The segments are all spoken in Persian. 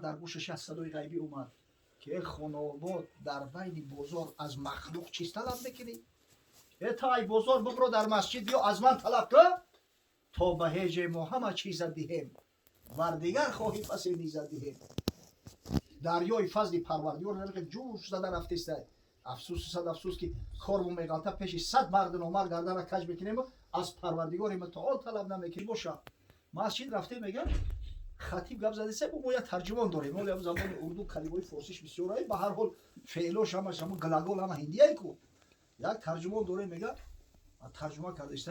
در گوشش از صدای غیبی اومد که خانواباد در بین بازار از مخلوق چیز طلب میکنی؟ تا ای بازار ببرو در مسجد یا از من طلب کن تا به هیج ما همه چیز دهیم ور دیگر خواهی پس نیز دهیم. دریای فضل پروردگار نمیگه جوش زده رفته. افسوس صد افسوس که کارمون میغلطه پیش 100 مرد نامرد گردن کج میکنیم از پروردگار متعال طلب نمیکنیم. باشه مسجد رفته میگه خطیب گپ زده سه باید ترجمان داریم ولی زبان اردو کلمات فارسیش بسیاره به هر حال فعلش همش هم گلاگول هم هندیه کو یک ترجمان داره میگه ترجمه کرده است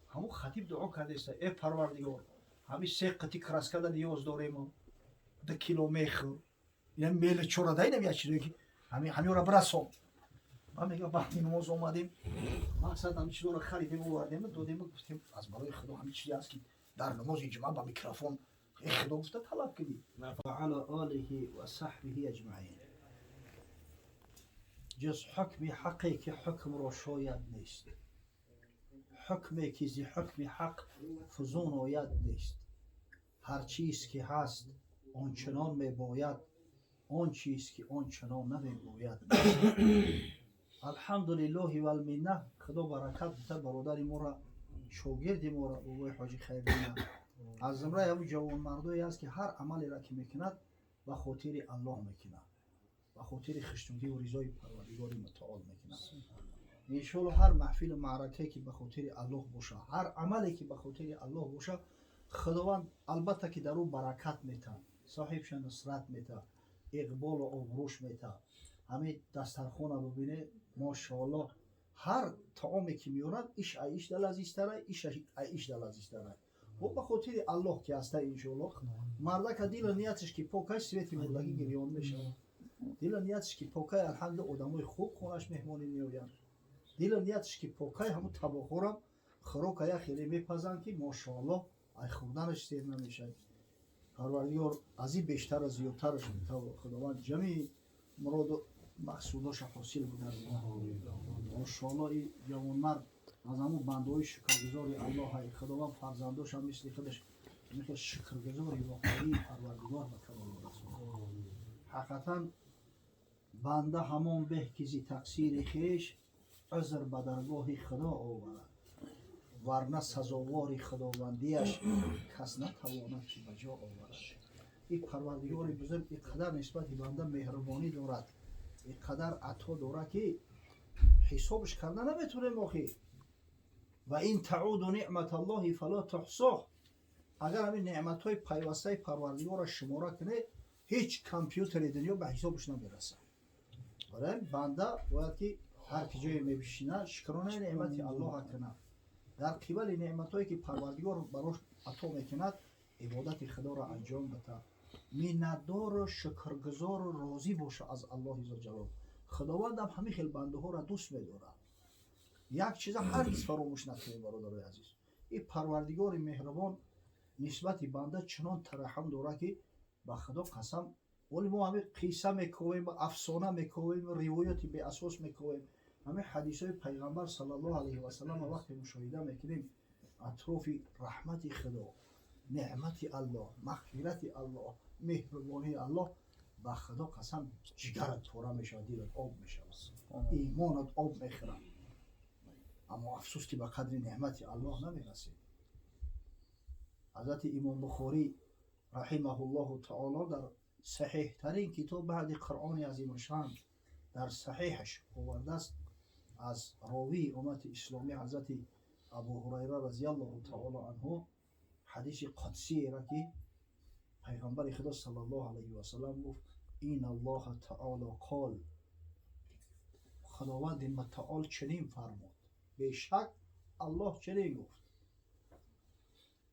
همون خطیب دعا کرده است ای پروردگار همین سه قطی کراسکادا نیاز داریم 2 کیلومتر یعنی میل چوره نمیاد چیزی که همین را برسون. ما میگه وقتی نماز اومدیم مقصد همین چیزا رو خریدیم آوردیم دادیم گفتیم از برای خدا همین چیزی هست که در نماز جمعه با میکروفون خدا گفته طلب کنید. و علی آله و صحبه اجمعین. جز حکم حقی که حکم را شاید نیست، حکمی که زی حکم حق فزون آید نیست. هر چیز که هست آنچنان میباید، آن چیز که آنچنان نمیباید. الحمدلله و المنه. خدا برکت بده برادر ما را شاگرد ما را بابای حاجی خیرینه از زمره همون جوان مردایی است که هر عملی را که میکند به خاطر الله میکنه، به خاطر خشنودی و رضای پروردگار متعال میکنه. انشالله هر محفل معرکه که به خاطر الله باشه، هر عملی که به خاطر الله باشه، خداوند البته که در او برکت میده، صاحبش نصرت میده، اقبال و آبروش میده. همین دسترخوان رو ببینه ماشاءالله هر طعامی که میارن ایش دل عزیزتره، ایش دل عزیزتره. و به خاطر الله که هسته انشالله مرده که دل نیتش که پاکه سویت مردگی گریان میشه، دل نیتش که پاکه الحمدلله آدمای خوب خونش مهمانی میآیند، دل نیتش که پاکه همون طباخورم خروک خیلی میپزن که ماشاءالله ای خوردنش سیر نمیشه. پروردگار از این بیشتر از زیادترش میتونه خداوند جمعی مراد و مقصوداش حاصل بودن. ماشاءالله این جوان مرد از همون بندهای شکرگزاری الله های خداوند فرزنداش هم مثل خودش مثل شکرگزاری واقعی پروردگار و کمال رسول. حقیقتا بنده همون به که زی تقصیر خیش عذر به درگاه خدا آورد، ورنه سزاوار خداوندیش کس نتواند که بجا آورد. این پروردگار بزرگ اینقدر نسبت بنده مهربانی دارد، اینقدر عطا دارد که حسابش کرده نمیتونیم آخی. و این تعود نعمت الله فلا تحصاه. اگر همین نعمت های پیوسته پروردگار را شماره کنه هیچ کامپیوتر دنیا به حسابش نمیرسه. برای بنده باید که هر کجای میبشینه شکرانه نعمت الله کنه، در قبال نعمت هایی که پروردگار براش عطا میکند عبادت خدا را انجام بده، منتدار و شکرگزار و راضی باشه از الله عزوجل. خداوند هم همین خیل بنده ها را دوست میداره. یک چیز هرگز فراموش نکنید برادرای عزیز، این پروردگار مهربان نسبت بنده چنان ترحم داره که به خدا قسم ولی ما همین قصه میکنیم، افسانه میکنیم، روایتی به اساس میکنیم. همین حدیث های پیغمبر صلی الله علیه و سلم وقتی مشاهده میکنیم اطراف رحمت خدا، نعمت الله، مغفرت الله، مهربانی الله، به خدا قسم جگرت پاره میشه، دلت آب میشه، ایمانت آب میخوره. اما افسوس که به قدر نعمت الله نمیرسید. حضرت امام بخاری رحمه الله تعالی در صحیح ترین کتاب بعد قرآن عظیم شان در صحیحش آورده است از راوی امت اسلامی حضرت ابو هریره رضی الله تعالی عنه، حدیث قدسی را که پیغمبر خدا صلی الله علیه و سلم گفت این الله تعالی قال، خداوند متعال چنین فرمود، بیشک الله چنین گفت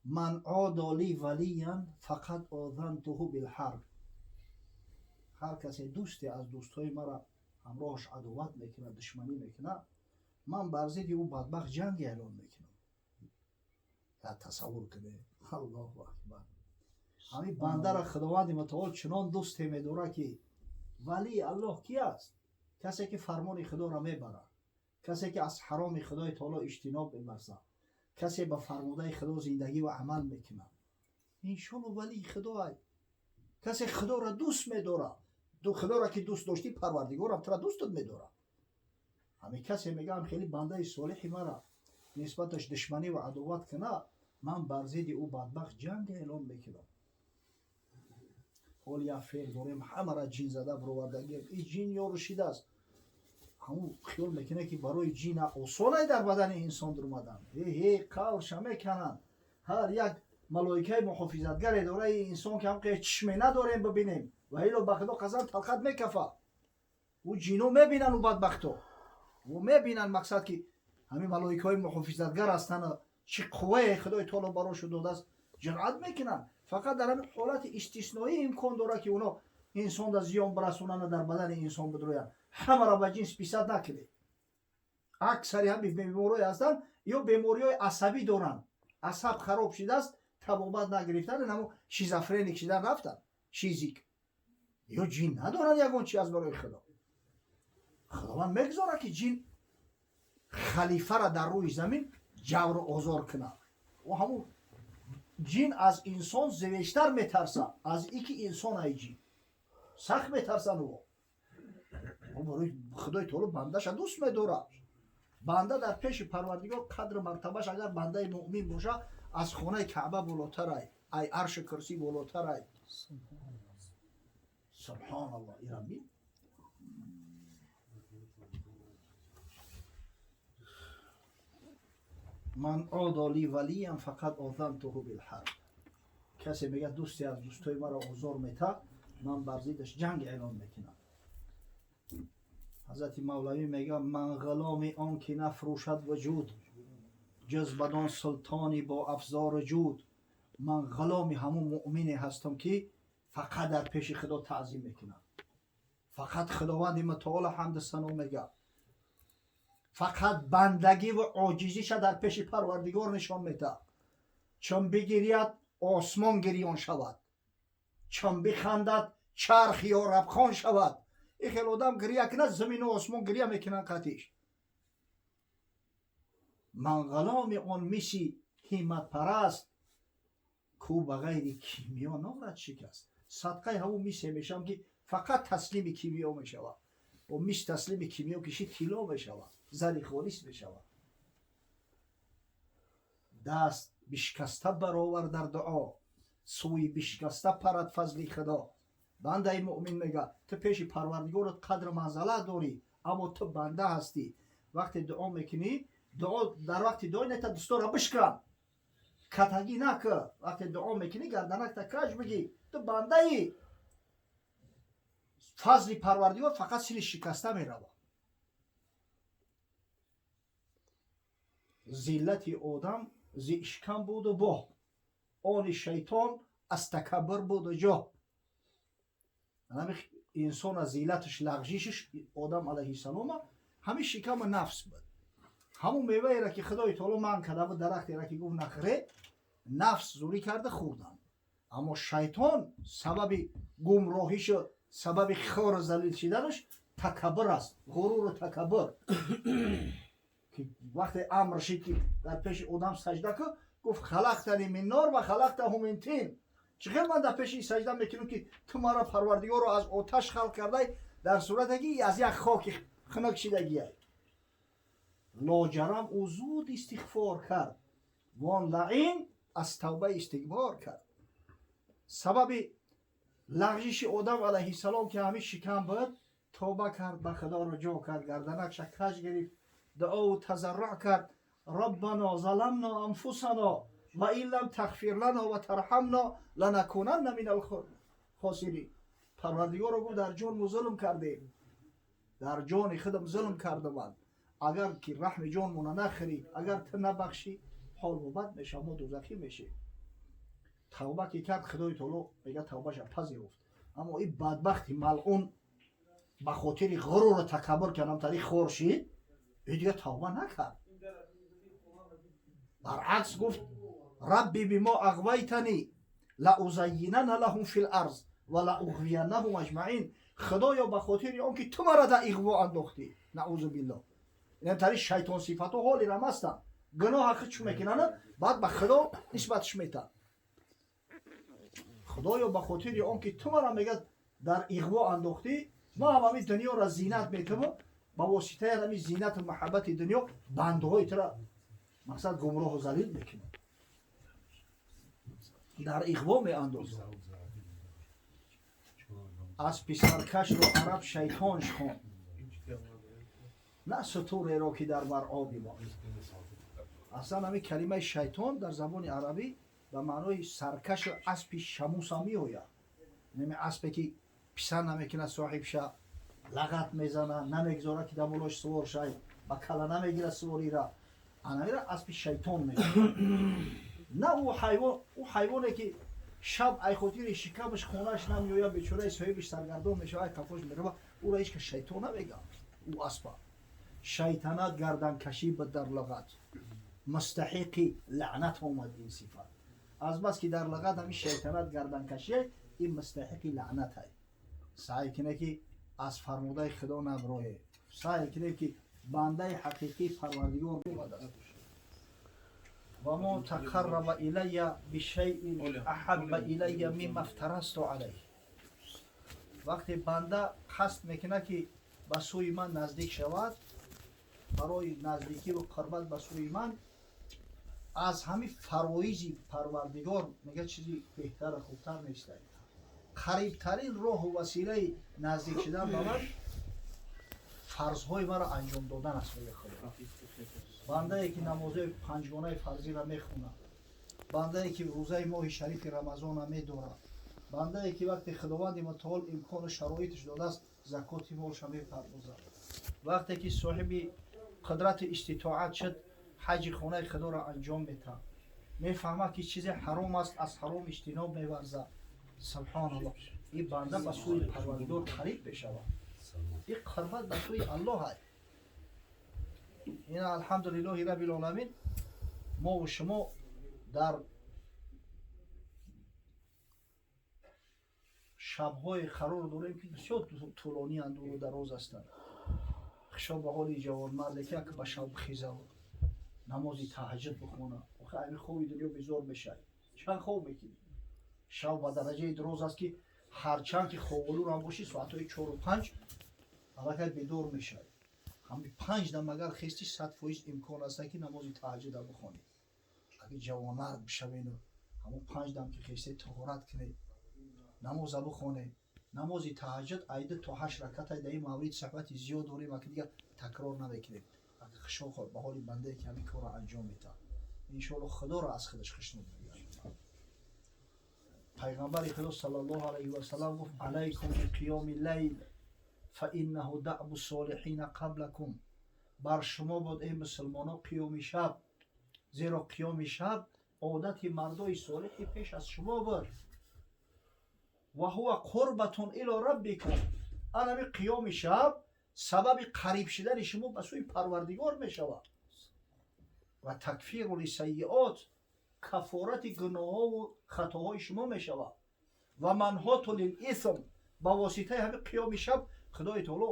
من عادی ولیا فقط آذنته بالحرب. هر کسی دوستی از دوستای مرا همراهش عداوت میکنه، دشمنی میکنه، من بر ضد او بدبخت جنگ اعلان میکنم. یا تصور کنه الله اکبر. همین بنده را خداوند متعال چنان دوست میداره که ولی الله کی است؟ کسی که فرمان خدا را میبره، کسی که از حرام خدای تعالی اجتناب می‌ورزه، کسی به فرموده خدا زندگی و عمل میکنه، انشالله ولی خدای. کسی خدا را دوست می‌داره، خدا را که دوست داشتی پروردگار هم تو را دوست می‌داره. همین کسی میگه هم خیلی بنده صالحی مرا نسبتش دشمنی و عداوت کنه، من بر ضد او بدبخت جنگ اعلام میکنم. حال یک فعل داریم همه را جین زده برآوردگی، این جین یا رشید است. همون خیال میکنه که برای جین آسانه در بدن انسان در اومدن، قولش میکنن. هر یک ملائکه محافظتگر داره این انسان که هم چشمه نداریم ببینیم و ایلو به خدا قسم تلخت میکفه. او جینو میبینن و بدبختو و میبینن مقصد که همین ملائکه های محافظتگر هستن، چه قوه خدای تعالی براشو داده است، جرأت میکنن. فقط در همین حالت استثنایی امکان داره که اونا انسان را زیان برسونن در بدن انسان بدروین. همه را به جنس پیسد نکده. اکثری هم بیماری هستن یا بیماری های عصبی دارن، عصب خراب شده است، طبابت نگرفتن، نمو شیزوفرنیک شدن رفتن، شیزیک یا جین ندارن یگان چی از برای خدا. خداوند میگذاره که جین خلیفه را در روی زمین جور و آزار کنه و همون جین از انسان زویشتر میترسه از ای که انسان ای جین سخت میترسن و برای خدای تعالی بندش دوست میداره. بنده در پیش پروردگار قدر مرتبهش اگر بنده مؤمن باشه از خانه کعبه بالاتر ای عرش کرسی بالاتر ای. سبحان الله. ایرانی من عادالی ولیم فقط آذنته بالحرب. کسی میگه دوستی از دوستای مرا آزار میته، من بر ضدش جنگ اعلام میکنم. حضرت مولوی میگه من غلام آن که نفروشد وجود، جز بدان سلطانی با افزار جود. من غلام همون مؤمنی هستم که فقط در پیش خدا تعظیم میکنم، فقط خداوند متعال حمد ثنا میگه، فقط بندگی و عاجزیش در پیش پروردگار نشان میده. چون بگیرید آسمان گریان شود، چون بخندد چرخ یا ربخان شود. این خیلی آدم گریه کنه زمین و آسمان گریه میکنن قطیش. من غلام آن میسی همت پرست، کو بغیر کیمیا نامرد شکست. صدقه همون میسه میشم که فقط تسلیم کیمیا میشود و میش تسلیم کیمیا کشی طلا میشود، زری خالص میشود. دست بشکسته برآور در دعا، سوی بشکسته پرد فضل خدا. بنده مؤمن میگه تو پیش پروردگارت قدر منزله داری، اما تو بنده هستی. وقتی دعا میکنی، دعا در وقت دعا نیت دستا را بشکن، کتگی نکن. وقتی دعا میکنی گردنک تا کج بگی تو بنده ای. فضل پروردگار فقط سیل شکسته میروه. ذلت آدم ز اشکم بود و با، آن شیطان از تکبر بود و جا. انسان از ذلتش لغزشش آدم علیه السلام همین شکم نفس بود. همون میوه را که خدای تعالی من کرده و درختی را که گفت نخره، نفس زوری کرده خوردن. اما شیطان سبب گمراهیش، سبب خار و ذلیل شدنش تکبر است، غرور و تکبر. که وقتی امر شد که در پیش آدم سجده کرد، گفت خلقتنی من نار و خلقته من طین. چقدر من در پیش سجده میکنم که تو مرا پروردگار رو از آتش خلق کرده، در صورتی که از یک خاک خنک شدگی ای. لاجرم او زود استغفار کرد، وان لعین از توبه استکبار کرد. سبب لغزش آدم علیه السلام که همین شکم بود، توبه کرد، به خدا رجوع کرد، گردنکش کج گرفت، دعا و تضرع کرد. ربنا ظلمنا انفسنا و این لم تغفر لنا و ترحمنا لنکونن من الخاسرین. پروردگار رو در جان ظلم کردیم، در جان خودم ظلم کردم من. اگر که رحم جان مون نخری، اگر تو نبخشی، حال و بد میشه، ما دوزخی میشه. توبه که کرد خدای تعالی میگه توبهش پذیرفت. اما این بدبخت ملعون به خاطر غرور و تکبر که نامتری خورشید دیگه توبه نکرد. برعکس گفت ربی بما اغویتنی لازینن لهم فی الارض و لاغوینهم اجمعین. خدایا به خاطر آن که تو مرا در اغوا انداختی، نعوذ بالله. این تری شیطان صفات و حالی رم هستن، گناه حق چون میکنن بعد به خدا نسبتش میتن. خدایا به خاطر آن که تو مرا میگه در اغوا انداختی، ما هم همین دنیا را زینت میکنم، با واسطه همین زینت و محبت دنیا بندهای تو را مقصد گمراه و ذلیل میکنم، در اغوا میاندازم. از پسرکش رو عرب شیطانش خون، نه ستوره را که در بر آبی ما. اصلا همین کلمه شیطان در زبان عربی به معنای سرکش اسب شموس هم میآید. نمی اسبی که پسر نمیکنه صاحب شه، لغت میزنه، نمیگذاره که دمولاش سوار شه، با کله نمیگیره سواری را، انمی را اسب شیطان میگه. نه او حیوانی که شب ای خاطر شکمش خونهش نمیآید، بیچاره صاحبش سرگردان میشه، ای کفاش میره، او را هیچ که شیطان نمیگه. او اسب شیطنت گردن کشی به در لغت مستحقی لعنت آمد این صفت. از بس که در لغت همین شیطنت گردن کشی این مستحقی لعنت ہے. سعی کنه که از فرموده خدا نبرایه، سعی کنه که بنده حقیقی پروردگار بود. و ما تقرب الی بشیء احب الی مما افترضت علیه. وقتی بنده قصد میکنه که به سوی من نزدیک شود، برای نزدیکی و قربت به سوی من، از همین فرایض پروردگار میگه چیزی بهتر و خوبتر نیست. قریبترین راه و وسیله نزدیک شدن به من فرضهای مرا انجام دادن است. میگه خدا. بنده ای که نماز پنجگانه فرضی را میخونه، بنده ای که روزه ماه شریف رمضان را میداره، بنده ای که وقتی خداوند متعال امکان و شرایطش داده است زکات مالش را میپردازه، وقتی که صاحب قدرت استطاعت شد حج خانه خدا را انجام میده، میفهمه که چیز حرام است از حرام اجتناب میورزه. سبحان الله، این بنده به سوی پروردگار قریب بشود. این قربت به سوی الله است. این الحمدلله رب العالمین ما و شما در شب‌های قرار داریم که بسیار طولانی اند و دراز هستند. شب به حال جوانمردی که به شب خیزه و نماز تهجد بخونه، آخه خوبی دنیا بیزار بشه. چند خواب میکنی؟ شب به درجه دراز است که هرچند که خوابالو را باشی ساعتهای 4 و 5 البته بیدار میشه. همین 5 دم اگر خیستی 100% امکان است که نماز تهجد بخونی. اگه جوانمرد بشوین همون 5 دم که خیستی طهارت کنی، نماز بخونی، نماز تهجد عیده تا 8 رکعت در این مورد صحبت زیاد داریم که دیگه تکرار نمیکنیم. اگه خشوع به حال بنده که همین کار را انجام میده، ان شاء الله خدا را از خودش خشنود میگیره. پیغمبر خدا صلی الله علیه و سلم گفت علیکم بقیام اللیل فانه دأب الصالحین قبلکم. بر شما بود ای مسلمانان قیام شب، زیرا قیام شب عادت مردای صالح پیش از شما بود. و هو قربتون الی ربکم. همین قیام شب سبب قریب شدن شما به سوی پروردگار می شود. و تکفیر للسیئات، کفارت گناه ها و خطاهای شما می شود. و منهات للاثم، با واسطه همین قیام شب خدای تعالی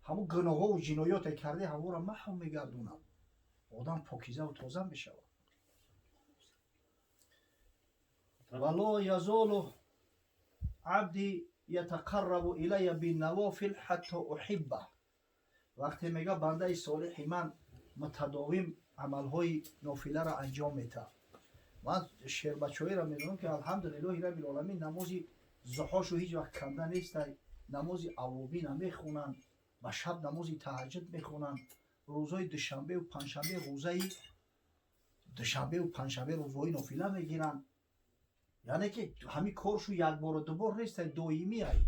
همون گناه ها و جنایات کرده همون را محو می گردونه، آدم پاکیزه و تازه می شود. ولا یزال عبدی یتقرب الی بالنوافل حتی احبه. وقتی میگه بنده صالح من متداوم عملهای نافله را انجام میده. من شعر بچه‌ای را میدونم که الحمدلله رب العالمین نماز ضحاشو هیچ وقت کنده نیست، نماز اوابین هم میخونن و شب نماز تهجد میخونن. روزهای دوشنبه و پنجشنبه روزهای نافله میگیرن. یعنی که همین کارشو یک بار و دو بار نیست، دائمی است.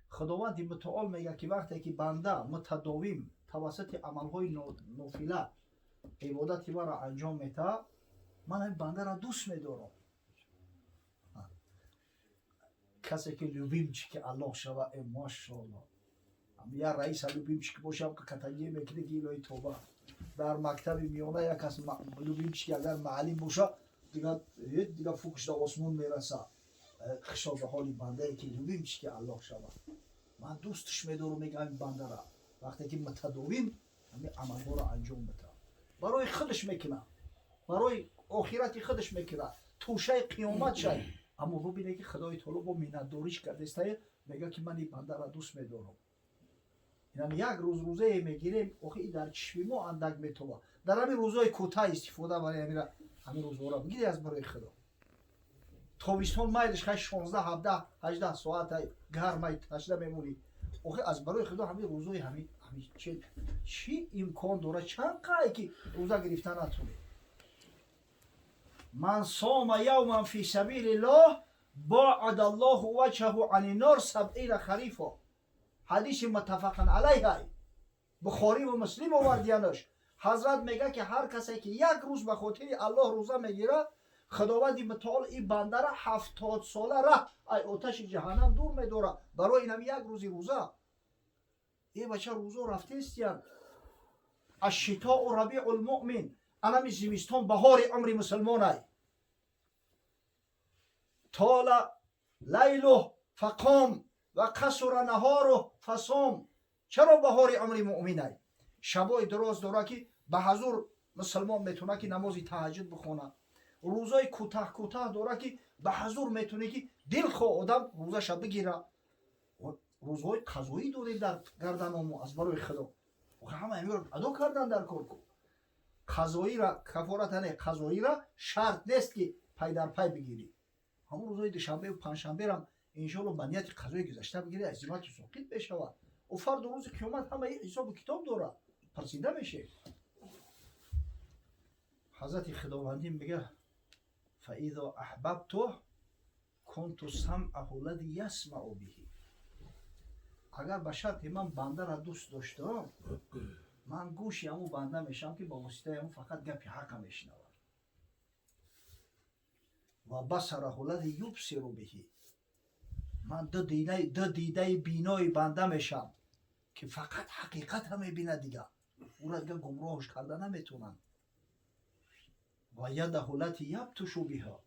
خداوند متعال میگه که وقتی که بنده متداوم توسط عملهای نافله عبادت مرا انجام میده، من این بنده را دوست میدارم. کسی که لوبیمچی که الله شوه ای ماشاءالله، یا رئیس لوبیمچی که باشه که کتنگی میکنه گیلوی توبه. در مکتب میونه یک کس لوبیمچی که اگر معلم باشه دیگه فوقش در آسمون میرسه. خشا به حالی بنده ای که لوبیمچی که الله شوه، من دوستش میدارم. میگم این بنده را وقتی که متداوم همین عملها را انجام بده، برای خودش میکنه، برای آخرت خودش میکنه، توشه قیامت شد. اما ببینه که خدای تعالی با منتداریش کرده میگه که من این بنده را دوست میدارم. یعنی یک روز روزه میگیریم اوخی در چشم ما اندک میتوه در همین روزهای کوتاه استفاده برای همین روزها را بگیری از برای خدا. تابستان مایلش خیلی 16 17 18 ساعت گرم تشنه میمونی اوخی از برای خدا همین روزهای همین چی امکان داره چند قایی که روزه گرفتن نتونه. من صام یوما فی سبیل الله باعد الله وجهه عن النار 70 خریفا. حدیث متفق علیه بخاری و مسلم آوردیانش. حضرت میگه که هر کسی که یک روز به خاطر الله روزه میگیره خداوند متعال این بنده را 70 ساله را ای آتش جهنم دور میداره برای اینم یک روزی روزه. این بچه روزه رفته استیان. الشتاء و ربیع المؤمن انم زمستان بهار عمر مسلمان ای. طال لیله فقام و قصر نهاره فصام. چرا بهار عمر مؤمن ای؟ شبای دراز داره که به حضور مسلمان میتونه که نماز تهجد بخونه. روزای کوتاه کوتاه داره که به حضور میتونه که دل خواه آدم روزه شب بگیره. روزهای قضایی داریم در گردنمون از برای خدا. همه امیر ادا کردن در کار کن. قضایی را کفارتانه قضایی را شرط نیست که پای در پای بگیری. همون روزهای دوشنبه و پنجشنبه هم انشالله بنیت قضایی گذشته بگیری عزیمت ساقط بشود. و فرد روز قیامت همه حساب کتاب داره پرسیده میشه. حضرت خداوندی میگه فاذا احببته كنت سمعه الذي يسمع به. اگر به شرط من بنده را دوست داشتم من گوشی همون بنده میشم که با واسطه همون فقط گپی حق میشنوم. و بصره الذي يبصر به. من دو دیده بینای بنده میشم که فقط حقیقت هم میبینه دیگه. او را دیگه گمراهش کرده نمیتونن. و یده التي یبطش بها.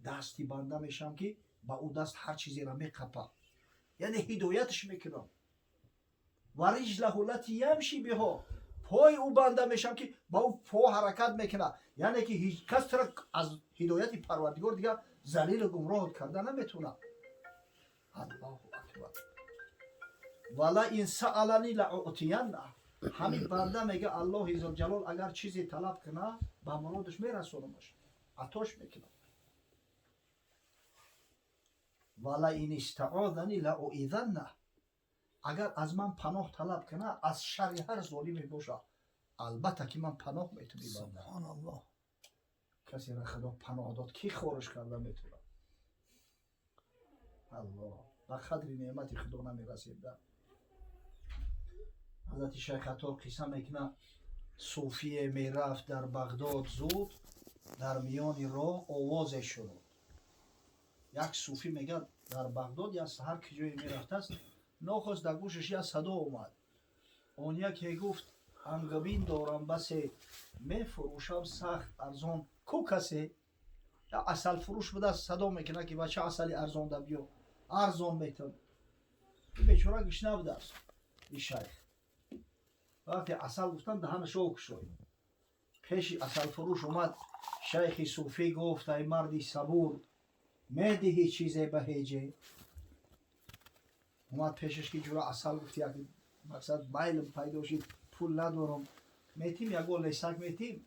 دستی بنده میشم که با او دست هر چیزی را میقپه یعنی هدایتش میکنم. و رجله التي یمشی بها. پای او بنده میشم که با او پا حرکت میکنه یعنی که هیچ کس را از هدایت پروردگار دیگه ذلیل و گمراه کرده نمیتونه. الله اکبر. ولا این سألنی لأعطینه. همین بنده میگه الله عزوجل اگر چیزی طلب کنه به مرادش میرسونمش عطاش میکنه. ولا این استعاذنی لأعیذنه. اگر از من پناه طلب کنه از شر هر ظالمی باشه البته که من پناه میتونم. سبحان الله. کسی را خدا پناه داد کی خورش کرده میتونه. الله به قدر نعمت خدا نمیرسید. حضرت شیخ عطار قصه میکنه صوفی میرفت در بغداد زود در میان راه آوازش شد. یک صوفی میگه در بغداد یا هر کجایی میرفت است ناخواست در گوشش یک صدا اومد. اون یکی گفت انگبین دارم بس میفروشم سخت ارزان کو کسی یا اصل فروش بوده صدا میکنه که بچه اصلی ارزان ده بیا ارزان میتون. این بیچاره گوش نبوده است. این شیخ وقتی اصل گفتن دهن شوک شد. پیش اصل فروش اومد. شیخ صوفی گفت ای مردی صبور میدهی چیزی به هیجه. اومد پیشش که جورا اصل گفت یک مقصد مایلم پیدا شد پول ندارم میتیم یک گل لیسک میتیم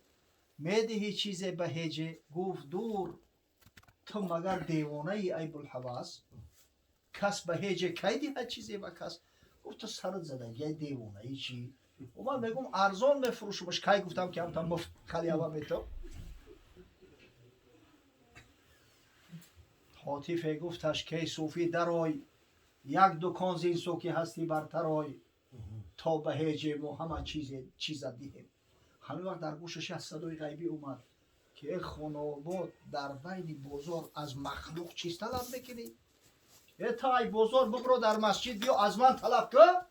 میدهی چیزی به هیجه. گفت دور تو مگر دیوانه ای ای بلحواس کس به هیجه کی دیه چیزی به کس. گفت تو سرت زده یه دیوانه ای چی. و من میگم ارزان میفروشمش کی گفتم که هم تا مفت خالی هوا میتو. حاطفه گفتش که صوفی درای یک دکان زین سو که هستی برترای تا به هیجه ما همه چیز دهیم. همین وقت در گوشش از صدای غیبی اومد که خانواباد در بین بازار از مخلوق چیز طلب میکنی؟ تا ای بازار ببرو در مسجد بیا از من طلب کن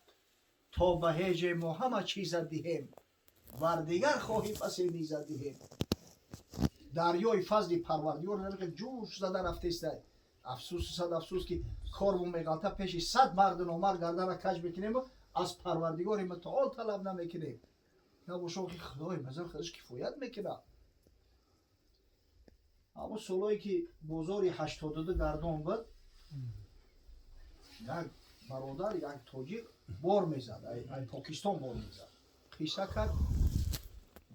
تا به هیجه ما همه چیز دهیم بر دیگر خواهی پس نیز دهیم. دریای فضل پروردگار که جوش زده رفته است. افسوس صد افسوس که کارمون میغلطه پیش 100 مرد نامرد گردن را کج میکنیم و از پروردگار متعال طلب نمیکنیم. نه باشو که خدای مزار خودش کفایت میکنه. اما سالایی که بازاری 82 گردان بود، یک برادر یک تاجیک بار میزد، ای پاکستان بار میزد، قصه کرد،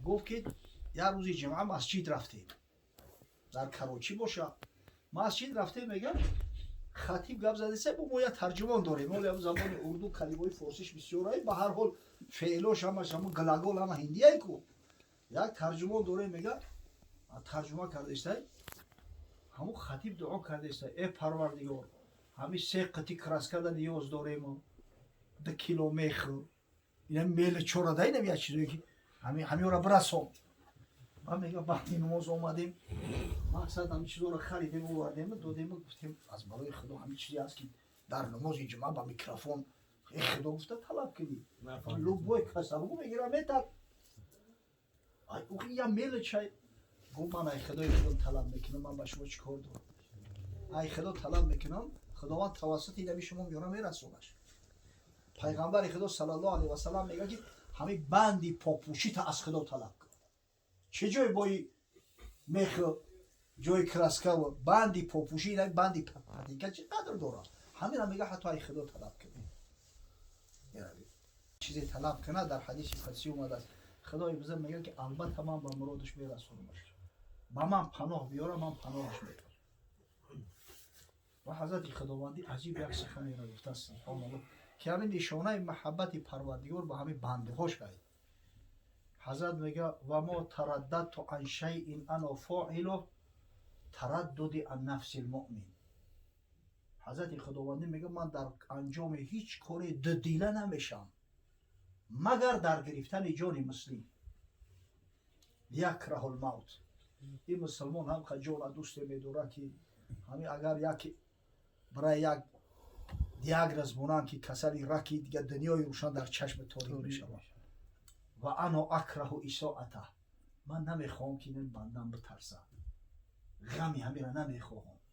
گفت که یک روزی جمعه مسجد رفتیم در کراچی باشه، مسجد رفتیم، میگم خطیب گپ زده سه ما یک ترجمان داریم، ما زبان اردو کلمات فارسیش بسیاره، به هر حال فعلاش همش همون گلاگول همه هندیه کو، یک ترجمان داریم، میگه ترجمه کرده است، همون خطیب دعا کرده است، ای پروردگار همین سه قطی کراسکا نیاز داریم، 2 کیلومتر اینا میل چوراده اینم یک چیزی که همین را برسون. من میگم وقتی نماز آمدیم مقصد همین چیزا رو خریدیم و آوردیم دادیم و گفتیم از برای خدا همین چیزی هست که در نماز جمعه با میکروفون خدا گفته طلب کنی لوگوی کسبو میگیرم میتر ای او یا میل چای گفت من ای خدای خدا طلب میکنم، من با شما چیکار دارم؟ ای خدا طلب میکنم، خداوند توسط این شما میونه میرسونش. پیغمبر خدا صلی الله علیه و سلم میگه که همین بندی پاپوشی تا از خدا طلب کن. چه جای بایی میخ جای کراسکا و بندی پاپوشی اینا بندی پاپوشی چقدر داره؟ همین هم میگه حتی ای خدا طلب کنی. یعنی چیزی طلب کنه در حدیث قدسی اومده است. خدای بزرگ میگه که البته من با مرادش میرسونمش. با من پناه بیاره من پناهش میدم. و حضرت خداوندی عجیب یک سخنی را گفته است سبحان الله که همین نشانه محبت پروردگار با همین بنده هاش است. حضرت میگه و ما ترددت عن شیء انا فاعله تردد عن نفس المؤمن. حضرت خداوندی میگه من در انجام هیچ کاری ددیله نمیشم مگر در گرفتن جان مسلم. یکره الموت. این مسلمان هم که جان دوست میداره که همین اگر یک برای یک دیاگرز بونن که کسری رکی دیگه دنیای روشن در چشم تاریک میشه. و انا اکره اساءته. من نمیخوام که این بندم بترسه. غمی همین را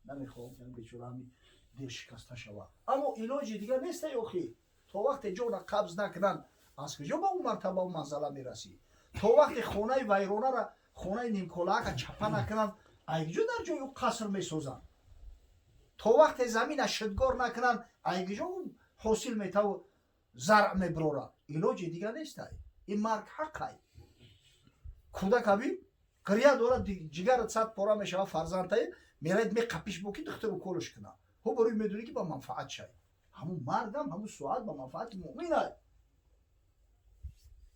نمیخوام که بیچاره همین دل شکسته شود. اما علاج دیگه نیست اخی. تا وقت جان قبض نکنن از کجا به اون مرتبه و منزله میرسی؟ تا وقت خونه ویرانه را خونه نیمکلاه چپه نکنن ایگجا در جای او قصر میسازن. تا وقت زمین شدگار نکنن ایگجا اون حاصل میته و زرع میبروره. علاج دیگه نیست. این مرگ حقه. کودک همی قریه داره جگر صد پاره میشه فرزنده میراید می قپیش بوکی دختر و کولش کنه. هو بروی میدونی که با منفعت شد. همون مرد هم همون ساعت با منفعت مؤمنه.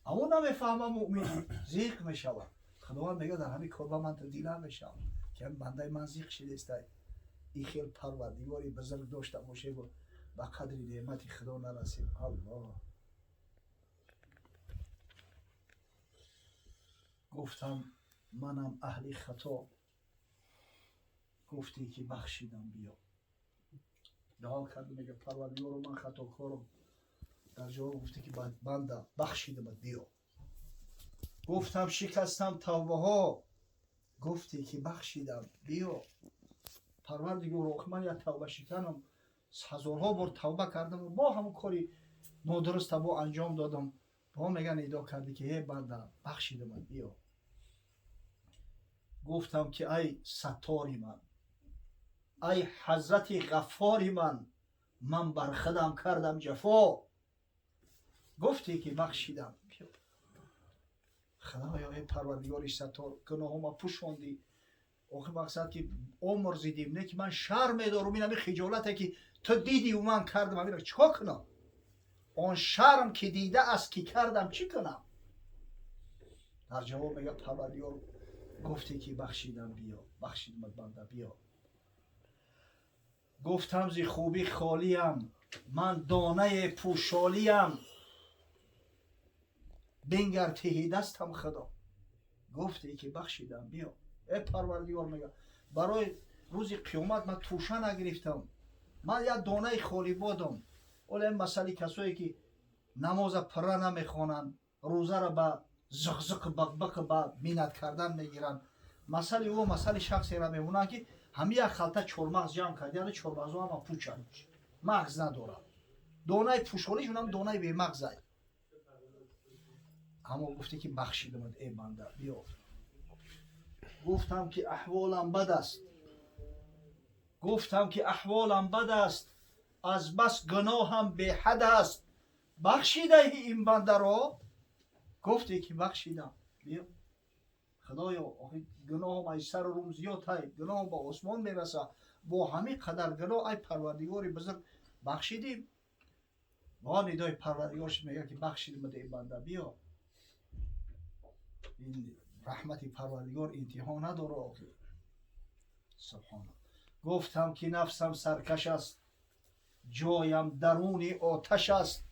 همون نمیفهمه مؤمن زیق میشوه. خداوند میگه در همین کار با من تبدیل نمیشم که بنده من زیق شده است. این خیل پروردگاری بزرگ داشته باشه و با قدر نعمت خدا نرسیم. الله. گفتم منم اهل خطا، گفتی که بخشیدم بیا. دعا کرد میگه پروردگار من خطاکارم، در جواب گفتی که بنده بخشیدم بیا. گفتم شکستم توبه ها، گفتی که بخشیدم بیا. پروردگار من یک توبه شکنم، هزارها بار توبه کردم و با همون کاری نادرست با انجام دادم، با میگن ادعا کردی که ای بنده بخشیدم بیا. گفتم که ای ستاری من، ای حضرت غفاری من بر خودم کردم جفا. گفتی که بخشیدم بیا. خدایا ای پروردگار ستار گناهما پوشاندی. آخه مقصد که عمر زیدیم نه که من شرم دارم، این همین خجالته که تو دیدی و من کردم، همین را چیکار کنم؟ آن شرم که دیده است که کردم چی کنم؟ در جواب میگه پروردگار گفتی که بخشیدم بیا، بخشیدم بنده بیا. گفتم زی خوبی خالیم، من دانه پوشالیم، بنگر تهی دستم خدا. گفتی که بخشیدم بیا. ای پروردگار میگه برای روز قیامت من توشه نگرفتم، من یک دانه خالی بودم. ولی مسئله کسایی که نماز پره نمیخوانن، روزه را به زغزق بقبق به مینت کردن میگیرن، مسئله او مسئله شخصی را میمونن که همه یک خلطه چورمغز جمع کرده، یعنی چورمغزو هم پوچن مغز نداره، دانه پوشالیشون هم دانه بی مغزه. اما گفتی که بخشیدم ای بنده بیا. گفتم که احوالم بد است، گفتم که احوالم بد است، از بس گناهم به حد است، بخشیده این بنده را؟ گفتی که بخشیدم. بیا خدایا آخه گناهم ای سر و روم زیاد های، گناهم با آسمان میرسه، با همین قدر گناه ای پروردگاری بزرگ بخشیدیم. با ندای پروردگارش میگه که بخشیدیم به این بنده. بیا این رحمت پروردگار انتها نداره آخه. سبحان. گفتم که نفسم سرکش است، جایم درون آتش است،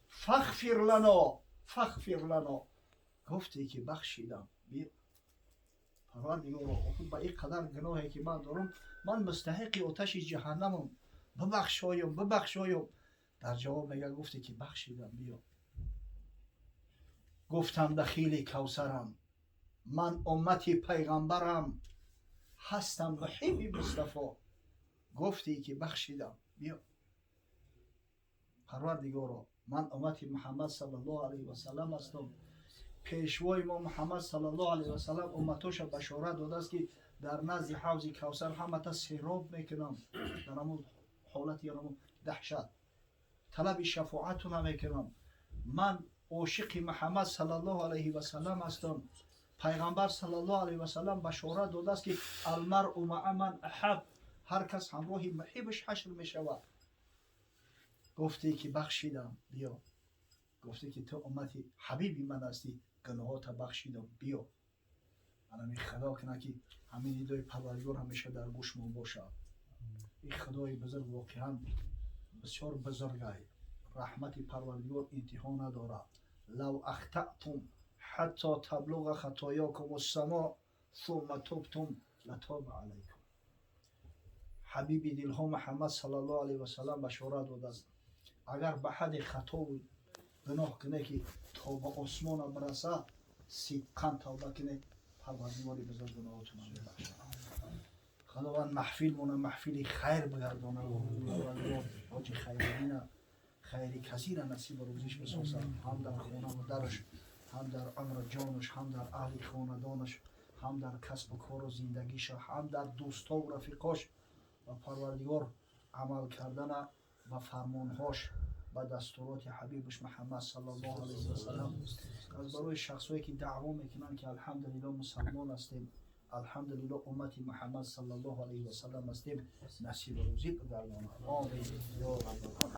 فغفر لنا فغفر لنا. گفتی که بخشیدم. بیا پروردگار آخه با این قدر گناهی که من دارم، من مستحق آتش جهنمم، ببخشایم ببخشایم. در جواب میگه گفتی که بخشیدم. بیا گفتم دخیل کوثرم، من امتی پیغمبرم، هستم محب مصطفی. گفتی که بخشیدم. بیا پروردگارا من امتی محمد صلی الله علیه و سلم هستم. پیشوای ما محمد صلی الله علیه و سلم امتوش بشارت داده است که در نزد حوض کوثر همه تا سیراب میکنم. در همون حالت یا همون دهشت طلب شفاعتون میکنم. من عاشق محمد صلی الله علیه و سلم هستم. پیغمبر صلی الله علیه و سلم بشارت داده است که المرء مع من احب، هر کس همراه محبش حشر می شود. گفتی که بخشیدم. بیا گفتی که تو امتی حبیبی من هستی، گناهات بخشیدم. بیا من خدا کنه که همین ندای پروردگار همیشه در گوش ما باشه. این خدای بزرگ واقعا بسیار بزرگه، رحمت پروردگار انتها نداره. لو اخطأتم حتی تبلغ خطاياكم السماء ثم تبتم لتاب علیکم. حبیب دلها محمد صلی الله علیه و سلم بشارت داده است اگر به حد خطا و گناه کنه که تا به آسمان برسه، صدقاً توبه کنه، پروردگار بزرگ گناهاتون میبخشه. خداوند محفل مونه محفل خیر بگردانه و حاج خیرینه خیری کثیر نصیب روزیش بسازه، هم در خانه و درش، هم در عمر جانش، هم در اهل خاندانش، هم در کسب و کار و زندگیش، هم در دوستا و رفیقاش. و پروردگار عمل کردن و فرمانهاش و دستورات حبیبش محمد صلی الله علیه و سلم از برای شخصایی که دعوا میکنن که الحمدلله مسلمان هستیم، الحمدلله امتی محمد صلی الله علیه و سلم هستیم، نصیب روزی بگردانه. آمین یا رب العالمین.